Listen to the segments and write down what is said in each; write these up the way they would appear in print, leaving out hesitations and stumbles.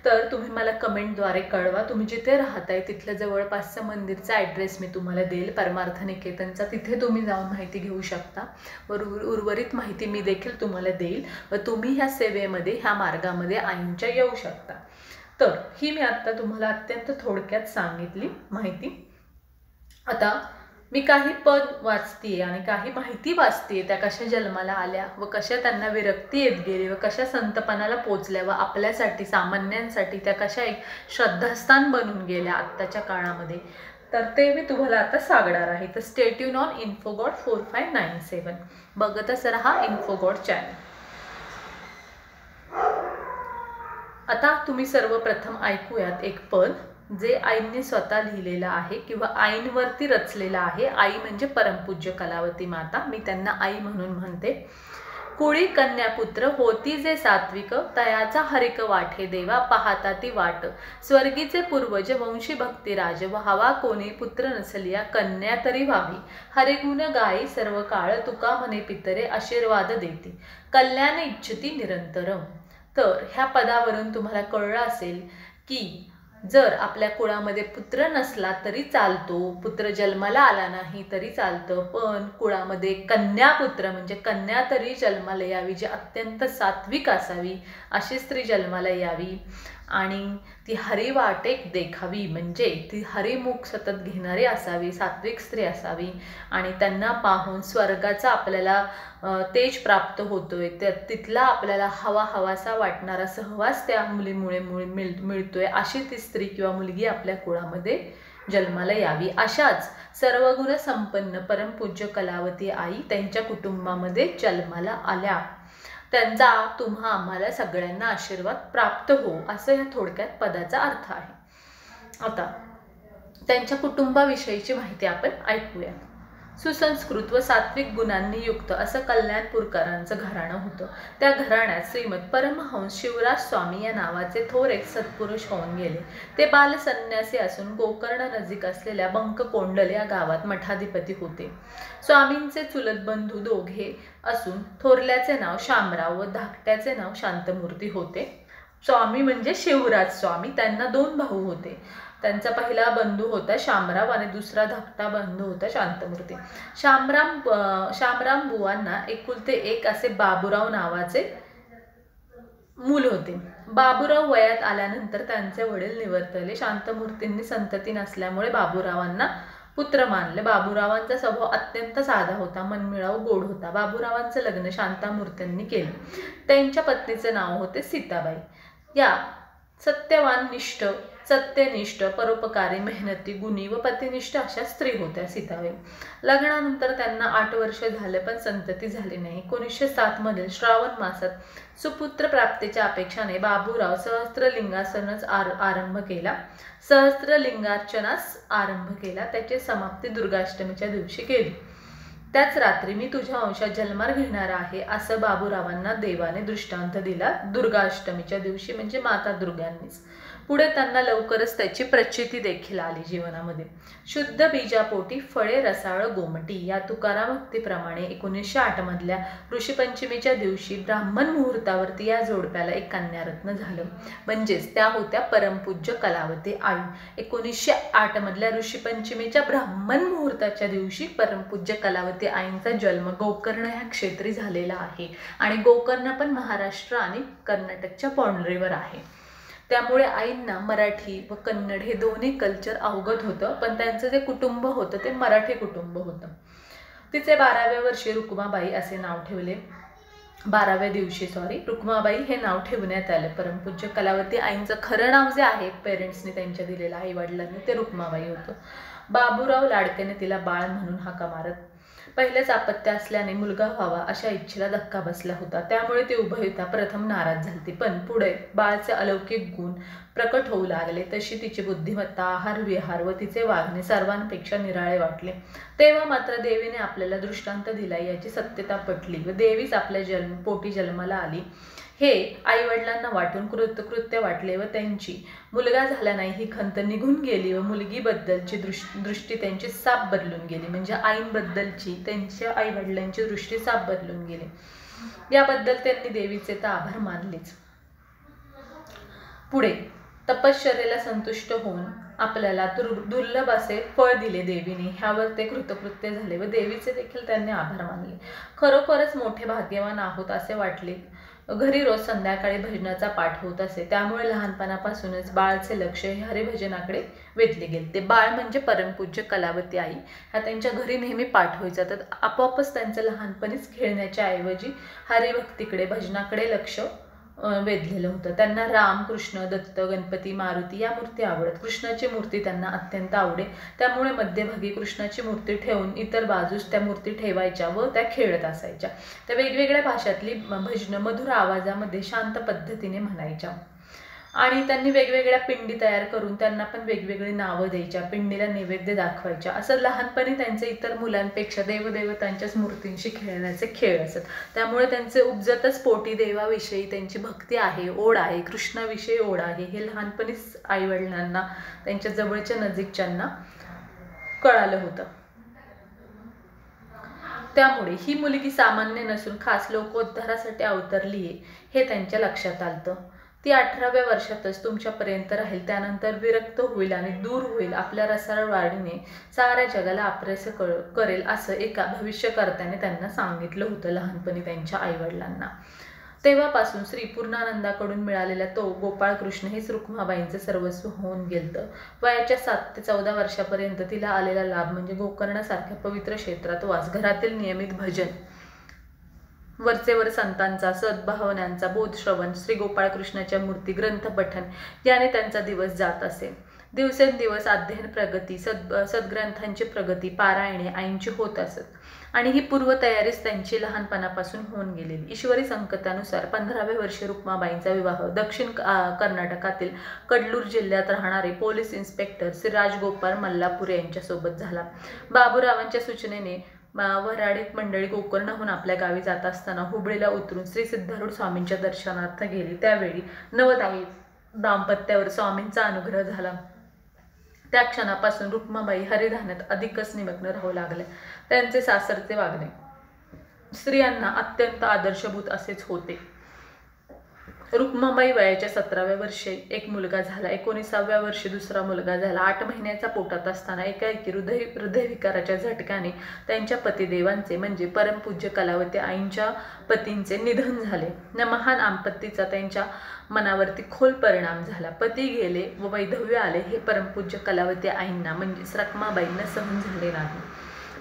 तर तुम्ही मला कमेंटद्वारे कळवा. तुम्ही जिथे राहताय तिथलं जवळपासचं मंदिरचा ॲड्रेस मी तुम्हाला देईल, परमार्थ निकेतनचा. तिथे तुम्ही जाऊन माहिती घेऊ शकता. उर्वरित माहिती मी देखील तुम्हाला देईल व तुम्ही ह्या सेवेमध्ये, ह्या मार्गामध्ये आईंच्या येऊ शकता. तर ही मी आत्ता तुम्हाला अत्यंत थोडक्यात सांगितली माहिती. आता मी काही पद वाचतीये आणि काही माहिती वाचतीये, त्या कशा जन्माला आल्या व कशा त्यांना विरक्ती येत गेली व कशा संतपणाला पोचल्या व आपल्यासाठी, सामान्यांसाठी त्या कशा एक श्रद्धास्थान बनून गेल्या आत्ताच्या काळामध्ये, तर ते मी तुम्हाला आता सांगणार आहे. तर स्टे ट्यून ऑन इन्फोगॉड 4597. बघतच राहा इन्फोगॉड चॅनल. आता तुम्ही सर्वप्रथम ऐकूयात एक पद जे आईंनी स्वतः लिहिलेलं आहे किंवा आईंवरती रचलेलं आहे. आई म्हणजे परमपूज्य कलावती माता, मी त्यांना आई म्हणून म्हणते. कुळी कन्यापुत्र होती जे सात्विक, तयाचा हरिक वाठे देवा पाहता ती वाट. स्वर्गीचे पूर्वज वंशी भक्तिराज, व्हावा कोणी पुत्र नसलिया कन्या तरी व्हावी. हरिगुण गाई सर्व काळ, तुका म्हणे पितरे आशीर्वाद देती. कल्याण इच्छती निरंतरम. तर ह्या पदावरून तुम्हाला कळलं असेल की जर आपल्या कुळामध्ये पुत्र नसला तरी चालतो, पुत्र जन्माला आला नाही तरी चालतं, पण कुळामध्ये कन्यापुत्र म्हणजे कन्या तरी जन्माला यावी, जी अत्यंत सात्विक असावी अशी स्त्री जन्माला यावी आणि ती हरिवाटेक देखावी म्हणजे ती हरिमुख सतत घेणारी असावी, सात्विक स्त्री असावी आणि त्यांना पाहून स्वर्गाचा आपल्याला तेज प्राप्त होतोय, तिथला आपल्याला हवासा वाटणारा सहवास त्या मुलीमुळे मिळतोय, अशी ती स्त्री किंवा मुलगी आपल्या कुळामध्ये जन्माला यावी. अशाच सर्वगुण संपन्न परमपूज्य कलावती आई त्यांच्या कुटुंबामध्ये जन्माला आल्या. त्यांचा तुम्हा आम्हाला सगळ्यांना आशीर्वाद प्राप्त हो, असं या थोडक्यात पदाचा अर्थ आहे. आता त्यांच्या कुटुंबाविषयीची माहिती आपण ऐकूया. सुसंस्कृत व सात्विक गुणांनी युक्त असं कल्याणपूरकरांचं घराणं होतं. त्या घराण्यात श्रीमद परमहंस शिवराज स्वामी या नावाचे थोर एक सत्पुरुष होऊन गेले. ते बालसन्यासी असून गोकर्ण नजीक असलेल्या बंककोंडल या गावात मठाधिपती होते. स्वामींचे चुलत बंधू दोघे असून थोरल्याचे नाव शामराव व धाकट्याचे नाव शांतमूर्ती होते. स्वामी म्हणजे शिवराज स्वामी, त्यांना 2 भाऊ होते. त्यांचा पहिला बंधू होता शामराव आणि दुसरा धाकटा बंधू होता शांतमूर्ती. शामराम बुवांना एकुलते एक असे बाबूराव नावाचे मूल होते. बाबूराव वयात आल्यानंतर त्यांचे वडील निवर्तले. शांतमूर्तींनी संतती नसल्यामुळे बाबूरावांना पुत्र मानले. बाबूरावांचा स्वभाव अत्यंत साधा होता, मनमिळाऊ गोड होता. बाबूरावांचं लग्न शांतामूर्तींनी केले. त्यांच्या पत्नीचे नाव होते सीताबाई. या सत्यवान निष्ठ, सत्यनिष्ठ, परोपकारी, मेहनती, गुणी व पतिनिष्ठ अशा स्त्री होत्या सीताबाई. लग्नानंतर त्यांना 8 वर्ष झाले पण संतती झाली नाही. 1907 मधील श्रावण मासात सुपुत्र प्राप्तीच्या अपेक्षाने बाबूराव सहस्त्रलिंगार्चनास आरंभ केला. त्याची समाप्ती दुर्गाष्टमीच्या दिवशी केली. त्याच रात्री मी तुझ्या वंशात जन्मार घेणार आहे असं बाबूरावांना देवाने दृष्टांत दिला. दुर्गाष्टमीच्या दिवशी म्हणजे माता दुर्गांनीच. पुढे त्यांना लवकरच त्याची प्रचिती देखील आली जीवनामध्ये. शुद्ध बीजापोटी फळे रसाळ गोमटी या तुकाराम भक्तीप्रमाणे 1908 मधल्या ऋषीपंचमीच्या दिवशी ब्राह्मण मुहूर्तावरती या जोडप्याला एक कन्यारत्न झालं. म्हणजेच त्या होत्या परमपूज्य कलावती आई. 1908 मधल्या ऋषीपंचमीच्या ब्राह्मण मुहूर्ताच्या दिवशी परमपूज्य कलावती आईंचा जन्म गोकर्ण ह्या क्षेत्री झालेला आहे आणि गोकर्ण पण महाराष्ट्र आणि कर्नाटकच्या बाउंड्रीवर आहे. त्यामुळे आईंना मराठी व कन्नड हे दोन्ही कल्चर अवगत होतं, पण त्यांचं जे कुटुंब होतं ते मराठी कुटुंब होतं. तिचे 12व्या वर्षी रुक्माबाई असे नाव ठेवले. 12व्या दिवशी रुक्माबाई हे नाव ठेवण्यात आलं. परमपूज्य कलावती आईंचं खरं नाव जे आहे पेरेंट्सने त्यांच्या दिलेलं, आई वडिलांनी, ते रुक्माबाई होतं. बाबूराव लाडक्याने तिला बाळ म्हणून हाका मारत. पहिलेच अपत्य असल्याने मुलगा व्हावा अशा इच्छेला धक्का बसला होता. त्यामुळे ती उभयता प्रथम नाराज झाली. पण पुढे बाळचे अलौकिक गुण प्रकट होऊ लागले. तशी तिची बुद्धिमत्ता, आहार विहार व तिचे वागणे सर्वांपेक्षा निराळे वाटले. तेव्हा मात्र देवीने आपल्याला दृष्टांत दिला याची सत्यता पटली व देवीच आपल्या पोटी जन्माला आली हे आई वडिलांना वाटून कृतकृत्य वाटले व त्यांची मुलगा झाला नाही ही खंत निघून गेली व मुलगीबद्दलची दृष्टी त्यांची साफ बदलून गेली. म्हणजे आईंबद्दलची त्यांच्या आई वडिलांची दृष्टी साफ बदलून गेली. याबद्दल त्यांनी देवीचे तर आभार मानलेच. पुढे तपश्चर्येला संतुष्ट होऊन आपल्याला दुर्लभ असे फळ दिले देवीने, ह्यावर ते कृतकृत्य झाले व देवीचे देखील त्यांनी आभार मानले. खरोखरच मोठे भाग्यवान आहोत असे वाटले. घरी रोज संध्याकाळी भजनाचा पाठ होत असे, त्यामुळे लहानपणापासूनच बाळचे लक्ष हे हरिभजनाकडे वेधले गेले. ते बाळ म्हणजे परमपूज्य कलावती आई. ह्या त्यांच्या घरी नेहमी पाठ व्हायचा, तर आपोआपच त्यांचं लहानपणीच खेळण्याच्या ऐवजी हरिभक्तीकडे भजनाकडे लक्ष वेधलेलं होतं. त्यांना राम, कृष्ण, दत्त, गणपती, मारुती या मूर्ती आवडत. कृष्णाची मूर्ती त्यांना अत्यंत आवडे, त्यामुळे मध्यभागी कृष्णाची मूर्ती ठेवून इतर बाजूस त्या मूर्ती ठेवायच्या व त्या खेळत असायच्या. त्या वेगवेगळ्या भाषातली भजनं मधुर आवाजामध्ये शांत पद्धतीने म्हणायच्या आणि त्यांनी वेगवेगळ्या पिंडी तयार करून त्यांना पण वेगवेगळी नावं द्यायच्या, पिंडीला नैवेद्य दाखवायच्या. असं लहानपणी त्यांचे इतर मुलांपेक्षा देवदेवतांच्याच मूर्तींशी खेळण्याचे खेळ असत. त्यामुळे त्यांचे उपजतच पोटी देवाविषयी त्यांची भक्ती आहे, ओढ आहे, कृष्णाविषयी ओढ आहे, हे लहानपणीच आईवडिलांना त्यांच्या जवळच्या नजीकच्यांना कळालं होतं. त्यामुळे ही मुलगी सामान्य नसून खास लोकोद्धारासाठी अवतरली आहे हे त्यांच्या लक्षात आलं. ती 18व्या वर्षातच तुमच्यापर्यंत राहील, त्यानंतर विरक्त होईल आणि दूर होईल. आपल्या रसाळ वाढीने साऱ्या जगाला आपरेसे करेल असं एका भविष्यकर्त्याने त्यांना सांगितलं होतं लहानपणी त्यांच्या आईवडिलांना. तेव्हापासून श्री पूर्णानंदाकडून मिळालेला तो गोपाळकृष्ण हेच रुक्माबाईंचं सर्वस्व होऊन गेलं. वयाच्या 7 ते 14 वर्षापर्यंत तिला आलेला लाभ म्हणजे गोकर्णासारख्या पवित्र क्षेत्रात वास, घरातील नियमित भजन, वरचेवर संतांचा सद्भावनांचा बोध श्रवण, श्री गोपाळकृष्णाच्या मूर्ती ग्रंथपठन याने त्यांचा दिवस जात असे. दिवसेंदिवस अध्ययन प्रगती, सद्ग्रंथांची प्रगती, पारायणे आईंची होत असत आणि ही पूर्वतयारीच त्यांची लहानपणापासून होऊन गेलेली. ईश्वरी संकटानुसार 15व्या वर्षी रुक्माबाईंचा विवाह दक्षिण कर्नाटकातील कडलूर जिल्ह्यात राहणारे पोलीस इन्स्पेक्टर श्री राजगोपाळ मल्लापुरे यांच्यासोबत झाला. बाबूरावांच्या सूचनेने वऱ्हाडीत मंडळी गोकर्णहून आपल्या गावी जात असताना हुबळीला उतरून श्री सिद्धारूढ स्वामींच्या दर्शनार्थ गेली. त्यावेळी नवदाई दाम्पत्यावर स्वामींचा अनुग्रह झाला. त्या क्षणापासून रुक्माबाई हरिध्यानात अधिकच निमग्न राहू लागल्या. त्यांचे सासरचे वागणे स्त्रियांना अत्यंत आदर्शभूत असेच होते. रुक्माबाई वयाच्या 17व्या वर्षी एक मुलगा झाला, 19व्या वर्षी दुसरा मुलगा झाला. 8 महिन्याचा पोटात असताना एकाएकी हृदयविकाराच्या झटक्याने त्यांच्या पतिदेवांचे म्हणजे परमपूज्य कलावती आईंच्या पतींचे निधन झाले. या महान आपत्तीचा त्यांच्या मनावरती खोल परिणाम झाला. पती गेले व वैधव्य आले हे परमपूज्य कलावती आईंना म्हणजे रुक्माबाईंना सहन झाले नाही.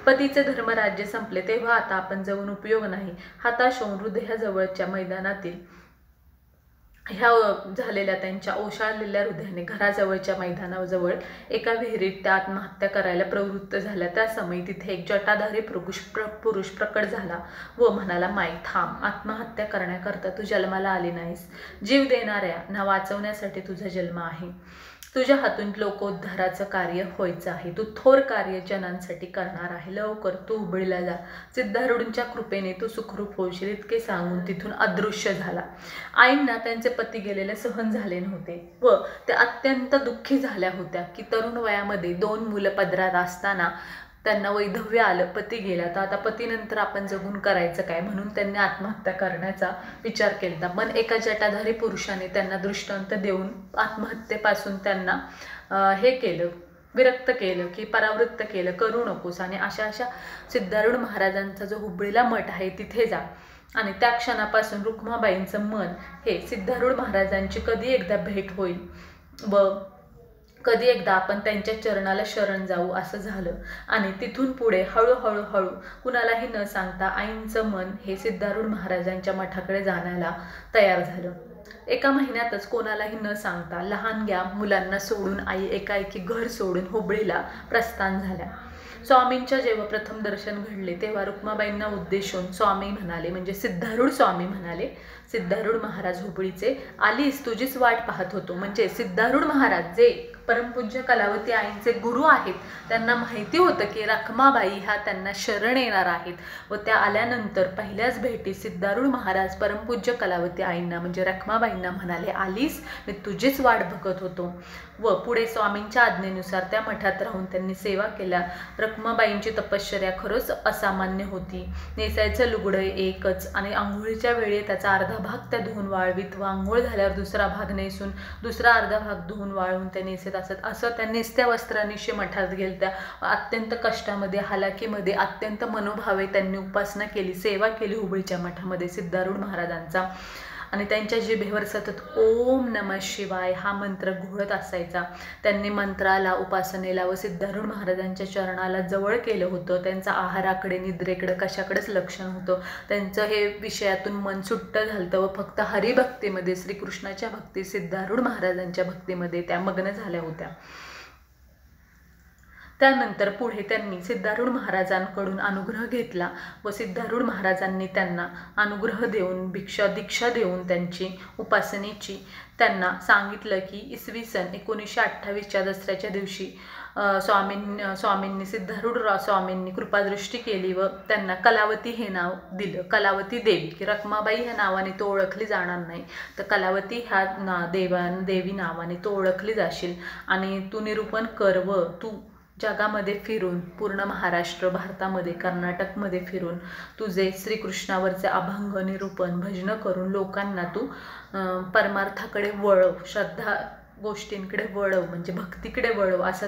पतीचे धर्मराज्य संपले तेव्हा आता आपण जाऊन उपयोग नाही. हाताश होऊन हृदयाजवळच्या मैदानातील ह्या झालेल्या त्यांच्या ओशाळलेल्या हृदयाने घराजवळच्या मैदानाजवळ एका विहिरीत त्या आत्महत्या करायला प्रवृत्त झाल्या. त्या समयी तिथे एक जटाधारी पुरुष प्रकट झाला व म्हणाला, माई थांब, आत्महत्या करण्याकरता तू जन्माला आली नाहीस. जीव देणाऱ्या ना वाचवण्यासाठी तुझा जन्म आहे. तुझ्या हातून लोकोद्धाराचं कार्य व्हायचं आहे. तू थोर कार्य जनांसाठी करणार आहे. लवकर तू हुबळीला जा. सिद्धारूढांच्या कृपेने तू सुखरूप होशील. इतके सांगून तिथून अदृश्य झाला. आईंना त्यांचे पती गेलेले सहन झाले नव्हते व त्या अत्यंत दुःखी झाल्या होत्या की तरुण वयामध्ये 2 मुलं पदरात असताना त्यांना वैधव्य आलं, पती गेला, तर आता पतीनंतर आपण जगून करायचं काय, म्हणून त्यांनी आत्महत्या करण्याचा विचार केला. पण एका जटाधारी पुरुषाने त्यांना दृष्टांत देऊन आत्महत्येपासून त्यांना हे केलं, विरक्त केलं की परावृत्त केलं, करू नकोस आणि अशा सिद्धारूढ महाराजांचा जो हुबळीला मठ आहे तिथे जा. आणि त्या क्षणापासून रुक्माबाईंचं मन हे सिद्धारूढ महाराजांची कधी एकदा भेट होईल व कधी एकदा आपण त्यांच्या चरणाला शरण जाऊ असं झालं. आणि तिथून पुढे हळूहळू कुणालाही न सांगता आईंचं मन हे सिद्धारूढ महाराजांच्या मठाकडे जाण्याला तयार झालं. एका महिन्यातच कोणालाही न सांगता लहानग्या मुलांना सोडून आई एकाएकी घर सोडून हुबळीला प्रस्थान झाल्या. स्वामींच्या जेव्हा प्रथम दर्शन घडले तेव्हा रुक्माबाईंना उद्देशून स्वामी म्हणाले, म्हणजे सिद्धारूढ स्वामी म्हणाले, सिद्धारूढ महाराज हुबळीचे, आलीस, तुझीच वाट पाहत होतो. म्हणजे सिद्धारूढ महाराज जे परमपूज्य कलावती आईंचे गुरु आहेत त्यांना माहिती होतं की रखमाबाई ह्या त्यांना शरण येणार आहेत व त्या आल्यानंतर पहिल्याच भेटीत सिद्धारूढ महाराज परमपूज्य कलावती आईंना म्हणजे रखमाबाईंना म्हणाले, आलीस, मी तुझीच वाट बघत होतो. व पुढे स्वामींच्या आज्ञेनुसार त्या मठात राहून त्यांनी सेवा केल्या. रखमाबाईंची तपश्चर्या खरंच असामान्य होती. नेसायचं लुगडं एकच आणि आंघोळीच्या वेळी त्याचा अर्धा भाग त्या धुवून वाळवीत व आंघोळ झाल्यावर दुसरा भाग नेसून दुसरा अर्धा भाग धुवून वाळवून त्या नेसत असत. असं त्या नेसत्या वस्त्रांनिशी मठात गेलत्या. अत्यंत कष्टामध्ये हालाकीमध्ये अत्यंत मनोभावे त्यांनी उपासना केली, सेवा केली हुबळीच्या मठामध्ये सिद्धारूढ महाराजांचा. आणि त्यांच्या जिभेवर सतत ओम नमः शिवाय हा मंत्र घोळत असायचा. त्यांनी मंत्राला, उपासनेला व सिद्धारूढ महाराजांच्या चरणाला जवळ केलं होतं. त्यांचा आहाराकडे, निद्रेकडे कशाकडेच लक्ष नव्हतं. त्यांचं हे विषयातून मन सुट्ट झालं व फक्त हरिभक्तीमध्ये, श्रीकृष्णाच्या भक्ती, सिद्धारूढ महाराजांच्या भक्तीमध्ये त्या मग्न झाल्या होत्या. त्यानंतर पुढे त्यांनी सिद्धारूढ महाराजांकडून अनुग्रह घेतला व सिद्धारूढ महाराजांनी त्यांना अनुग्रह देऊन दीक्षा देऊन त्यांची उपासनेची त्यांना सांगितलं की इसवी सन 1928च्या दसऱ्याच्या दिवशी स्वामींनी सिद्धारूढ स्वामींनी कृपादृष्टी केली व त्यांना कलावती हे नाव दिलं. कलावती देवी की रखमाबाई ह्या नावाने तो ओळखली जाणार नाही, तर कलावती ह्या देवी नावाने तो ओळखली जाशील आणि तू निरूपण कर व तू जगामध्ये फिरून पूर्ण महाराष्ट्र, भारतामध्ये, कर्नाटकमध्ये फिरून तुझे श्रीकृष्णावरचे अभंग, निरूपण, भजन करून लोकांना तू परमार्थाकडे वळव, श्रद्धा गोष्टींकडे वळव, म्हणजे भक्तीकडे वळव, असं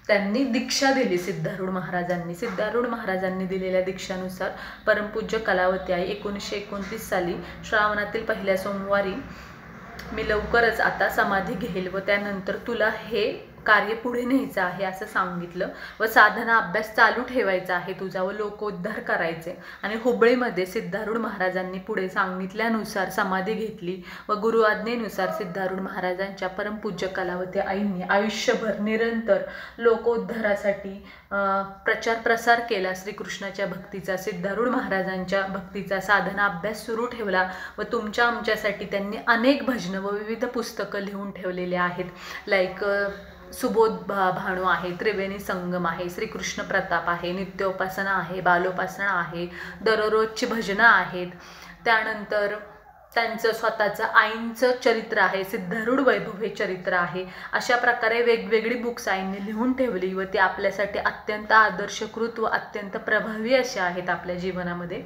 त्यांनी दीक्षा दिली सिद्धारूढ महाराजांनी. सिद्धारूढ महाराजांनी दिलेल्या दीक्षानुसार परमपूज्य कलावती आई 1929 साली श्रावणातील पहिल्या सोमवारी मी लवकरच आता समाधी घेईल व त्यानंतर तुला हे कार्य पुढे न्यायचं आहे असं सांगितलं व साधना अभ्यास चालू ठेवायचा आहे तुझा व लोकोद्धार करायचे. आणि हुबळीमध्ये सिद्धारूढ महाराजांनी पुढे सांगितल्यानुसार समाधी घेतली व गुरु आज्ञेनुसार सिद्धारूढ महाराजांच्या परमपूज्य कलावती आईंनी आयुष्यभर निरंतर लोकोद्धारासाठी प्रचार प्रसार केला. श्रीकृष्णाच्या भक्तीचा, सिद्धारूढ महाराजांच्या भक्तीचा साधना अभ्यास सुरू ठेवला व तुमच्या आमच्यासाठी त्यांनी अनेक भजनं व विविध पुस्तकं लिहून ठेवलेले आहेत. लाईक सुबोध भाणू आहे, त्रिवेणी संगम आहे, श्रीकृष्ण प्रताप आहे, नित्योपासना आहे, बालोपासना आहे, दररोजची भजनं आहेत. त्यानंतर त्यांचं स्वतःचं आईंचं चरित्र आहे, सिद्धारूढ वैभव हे चरित्र आहे. अशा प्रकारे वेगवेगळी बुक्स आईंनी लिहून ठेवली व ती आपल्यासाठी अत्यंत आदर्शकृत व अत्यंत प्रभावी असे आहेत आपल्या जीवनामध्ये.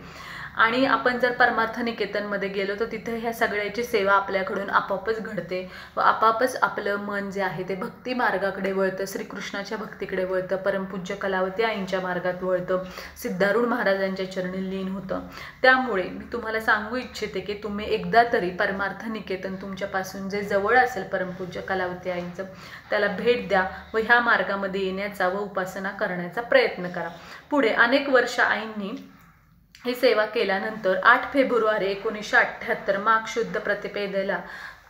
आणि आपण जर परमार्थ निकेतनमध्ये गेलो तर तिथे ह्या सगळ्याची सेवा आपल्याकडून आपोआपच घडते व आपोआपच आपलं मन जे आहे ते भक्ती मार्गाकडे वळतं, श्रीकृष्णाच्या भक्तीकडे वळतं, परमपूज्य कलावती आईंच्या मार्गात वळतं, सिद्धारूढ महाराजांच्या चरणी लीन होतं. त्यामुळे मी तुम्हाला सांगू इच्छिते की तुम्ही एकदा तरी परमार्थ निकेतन तुमच्यापासून जे जवळ असेल परमपूज्य कलावती आईंचं त्याला भेट द्या व ह्या मार्गामध्ये येण्याचा व उपासना करण्याचा प्रयत्न करा. पुढे अनेक वर्ष आईंनी ही सेवा केल्यानंतर 8 फेब्रुवारी 1978 माघ शुद्ध प्रतिपदेला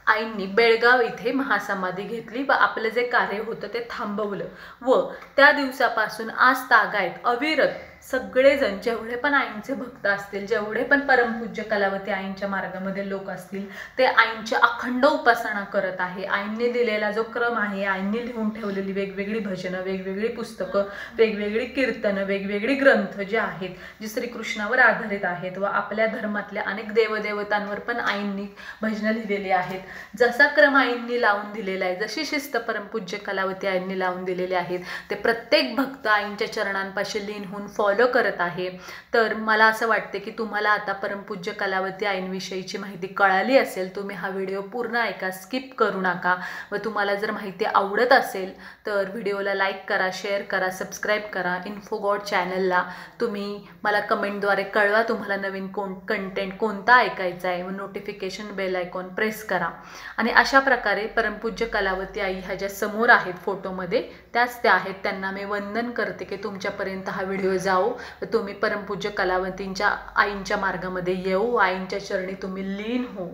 आईंनी बेळगाव इथे महासमाधी घेतली व आपलं जे कार्य होतं ते थांबवलं व त्या दिवसापासून आज तागायत अविरत सगळेजण जेवढे पण आईंचे भक्त असतील, जेवढे पण परमपूज्य कलावती आईंच्या मार्गामध्ये लोक असतील ते आईंची अखंड उपासना करत आहे. आईंनी दिलेला जो क्रम आहे, आईंनी लिहून ठेवलेली वेगवेगळी भजनं, वेगवेगळी पुस्तकं, वेगवेगळी कीर्तनं, वेगवेगळी ग्रंथ जे आहेत जे श्रीकृष्णावर आधारित आहेत व आपल्या धर्मातल्या अनेक देवदेवतांवर पण आईंनी भजनं लिहिलेली आहेत. जसा क्रम आईंनी लावून दिलेला आहे, जशी शिस्त परमपूज्य कलावती आईंनी लावून दिलेले आहेत ते प्रत्येक भक्त आईंच्या चरणांपाशी लीन होऊन फॉलो करत आहे. तर मला असं वाटते की तुम्हाला आता परमपूज्य कलावती आईंविषयीची माहिती कळाली असेल. तुम्ही हा व्हिडिओ पूर्ण ऐका, स्किप करू नका व तुम्हाला जर माहिती आवडत असेल तर व्हिडिओला लाईक करा, शेअर करा, सबस्क्राईब करा. इन्फोगॉड चॅनलला तुम्ही मला कमेंटद्वारे कळवा तुम्हाला नवीन कंटेंट कोणता ऐकायचा आहे व नोटिफिकेशन बेल आयकॉन प्रेस करा. आणि अशा प्रकारे परमपूज्य कलावती आई ह्या ज्या समोर आहेत फोटोमध्ये त्याच त्या आहेत. त्यांना मी वंदन करते की तुमच्यापर्यंत हा व्हिडिओ जाओ व तुम्ही परमपूज्य कलावतींच्या आईंच्या मार्गामध्ये येऊ, आईंच्या चरणी तुम्ही लीन हो.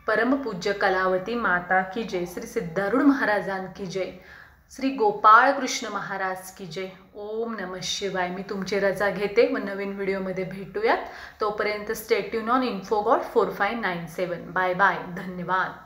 परमपूज्य कलावती माता की जय, श्री सिद्धारूढ महाराजां की जय, श्री गोपाळ कृष्ण महाराज की जय. ओम नमः शिवाय. मी तुमची रजा घेते व नवीन व्हिडिओमध्ये भेटूयात. तोपर्यंत stay tuned on Infogod 4597. Bye bye. धन्यवाद.